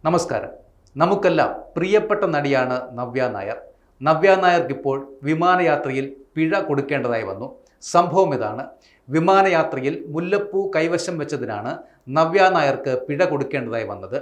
നമസ്കാരം. നമുക്കെല്ലാം പ്രിയപ്പെട്ട നടിയാണ് നവ്യ നായർ. നവ്യ നായർക്കിപ്പോൾ വിമാനയാത്രയിൽ പിഴ കൊടുക്കേണ്ടതായി വന്നു. സംഭവം ഇതാണ്: വിമാനയാത്രയിൽ മുല്ലപ്പൂ കൈവശം വെച്ചതിനാണ് നവ്യ നായർക്ക് പിഴ കൊടുക്കേണ്ടതായി വന്നത്.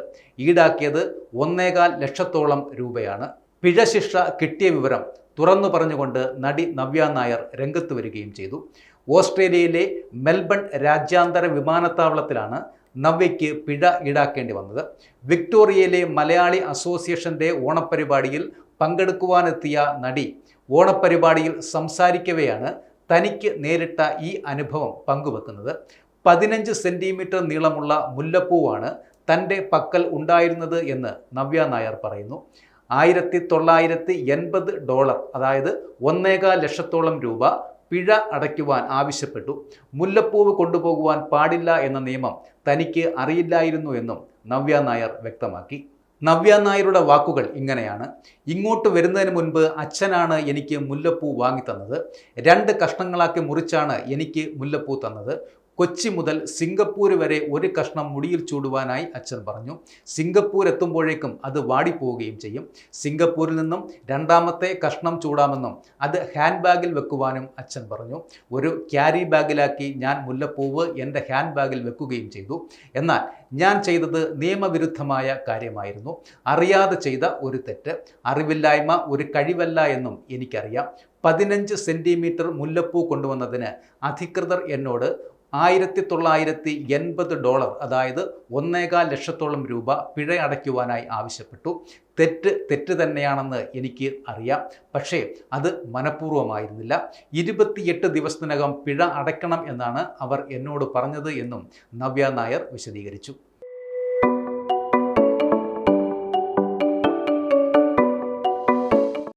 ഈടാക്കിയത് 1.25 ലക്ഷത്തോളം രൂപയാണ്. പിഴ ശിക്ഷ കിട്ടിയ വിവരം തുറന്നു പറഞ്ഞുകൊണ്ട് നടി നവ്യ നായർ രംഗത്ത് വരികയും ചെയ്തു. ഓസ്ട്രേലിയയിലെ മെൽബൺ രാജ്യാന്തര വിമാനത്താവളത്തിലാണ് നവ്യയ്ക്ക് പിഴ ഈടാക്കേണ്ടി വന്നത്. വിക്ടോറിയയിലെ മലയാളി അസോസിയേഷൻ്റെ ഓണപ്പരിപാടിയിൽ പങ്കെടുക്കുവാനെത്തിയ നടി ഓണപ്പരിപാടിയിൽ സംസാരിക്കവെയാണ് തനിക്ക് നേരിട്ട ഈ അനുഭവം പങ്കുവെക്കുന്നത്. 15 സെൻറ്റിമീറ്റർ നീളമുള്ള മുല്ലപ്പൂവാണ് തൻ്റെ പക്കൽ ഉണ്ടായിരുന്നത് എന്ന് നവ്യ നായർ പറയുന്നു. $1980, അതായത് 1.25 ലക്ഷത്തോളം രൂപ പിഴ അടയ്ക്കുവാൻ ആവശ്യപ്പെട്ടു. മുല്ലപ്പൂവ് കൊണ്ടുപോകുവാൻ പാടില്ല എന്ന നിയമം തനിക്ക് അറിയില്ലായിരുന്നു എന്നും നവ്യ നായർ വ്യക്തമാക്കി. നവ്യ നായരുടെ വാക്കുകൾ ഇങ്ങനെയാണ്: ഇങ്ങോട്ട് വരുന്നതിന് മുൻപ് അച്ഛനാണ് എനിക്ക് മുല്ലപ്പൂ വാങ്ങിത്തന്നത്. 2 കഷ്ണങ്ങളാക്കി മുറിച്ചാണ് എനിക്ക് മുല്ലപ്പൂ തന്നത്. കൊച്ചി മുതൽ സിംഗപ്പൂർ വരെ ഒരു കഷ്ണം മുടിയിൽ ചൂടുവാനായി അച്ഛൻ പറഞ്ഞു. സിംഗപ്പൂർ എത്തുമ്പോഴേക്കും അത് വാടിപ്പോവുകയും ചെയ്യും. സിംഗപ്പൂരിൽ നിന്നും 2ാമത്തെ കഷ്ണം ചൂടാമെന്നും അത് ഹാൻഡ് ബാഗിൽ വെക്കുവാനും അച്ഛൻ പറഞ്ഞു. ഒരു ക്യാരി ബാഗിലാക്കി ഞാൻ മുല്ലപ്പൂവ് എൻ്റെ ഹാൻഡ് ബാഗിൽ വെക്കുകയും ചെയ്തു. എന്നാൽ ഞാൻ ചെയ്തത് നിയമവിരുദ്ധമായ കാര്യമായിരുന്നു. അറിയാതെ ചെയ്ത ഒരു തെറ്റ്. അറിവില്ലായ്മ ഒരു കഴിവല്ല എന്നും എനിക്കറിയാം. 15 സെൻറ്റിമീറ്റർ മുല്ലപ്പൂ കൊണ്ടുവന്നതിന് അധികൃതർ എന്നോട് $1980, അതായത് 1.25 ലക്ഷത്തോളം രൂപ പിഴ അടയ്ക്കുവാനായി ആവശ്യപ്പെട്ടു. തെറ്റ് തന്നെയാണെന്ന് എനിക്ക് അറിയാം. പക്ഷേ അത് മനഃപൂർവ്വമായിരുന്നില്ല. 28 ദിവസത്തിനകം പിഴ അടയ്ക്കണം എന്നാണ് അവർ എന്നോട് പറഞ്ഞത് എന്നും നവ്യ നായർ വിശദീകരിച്ചു.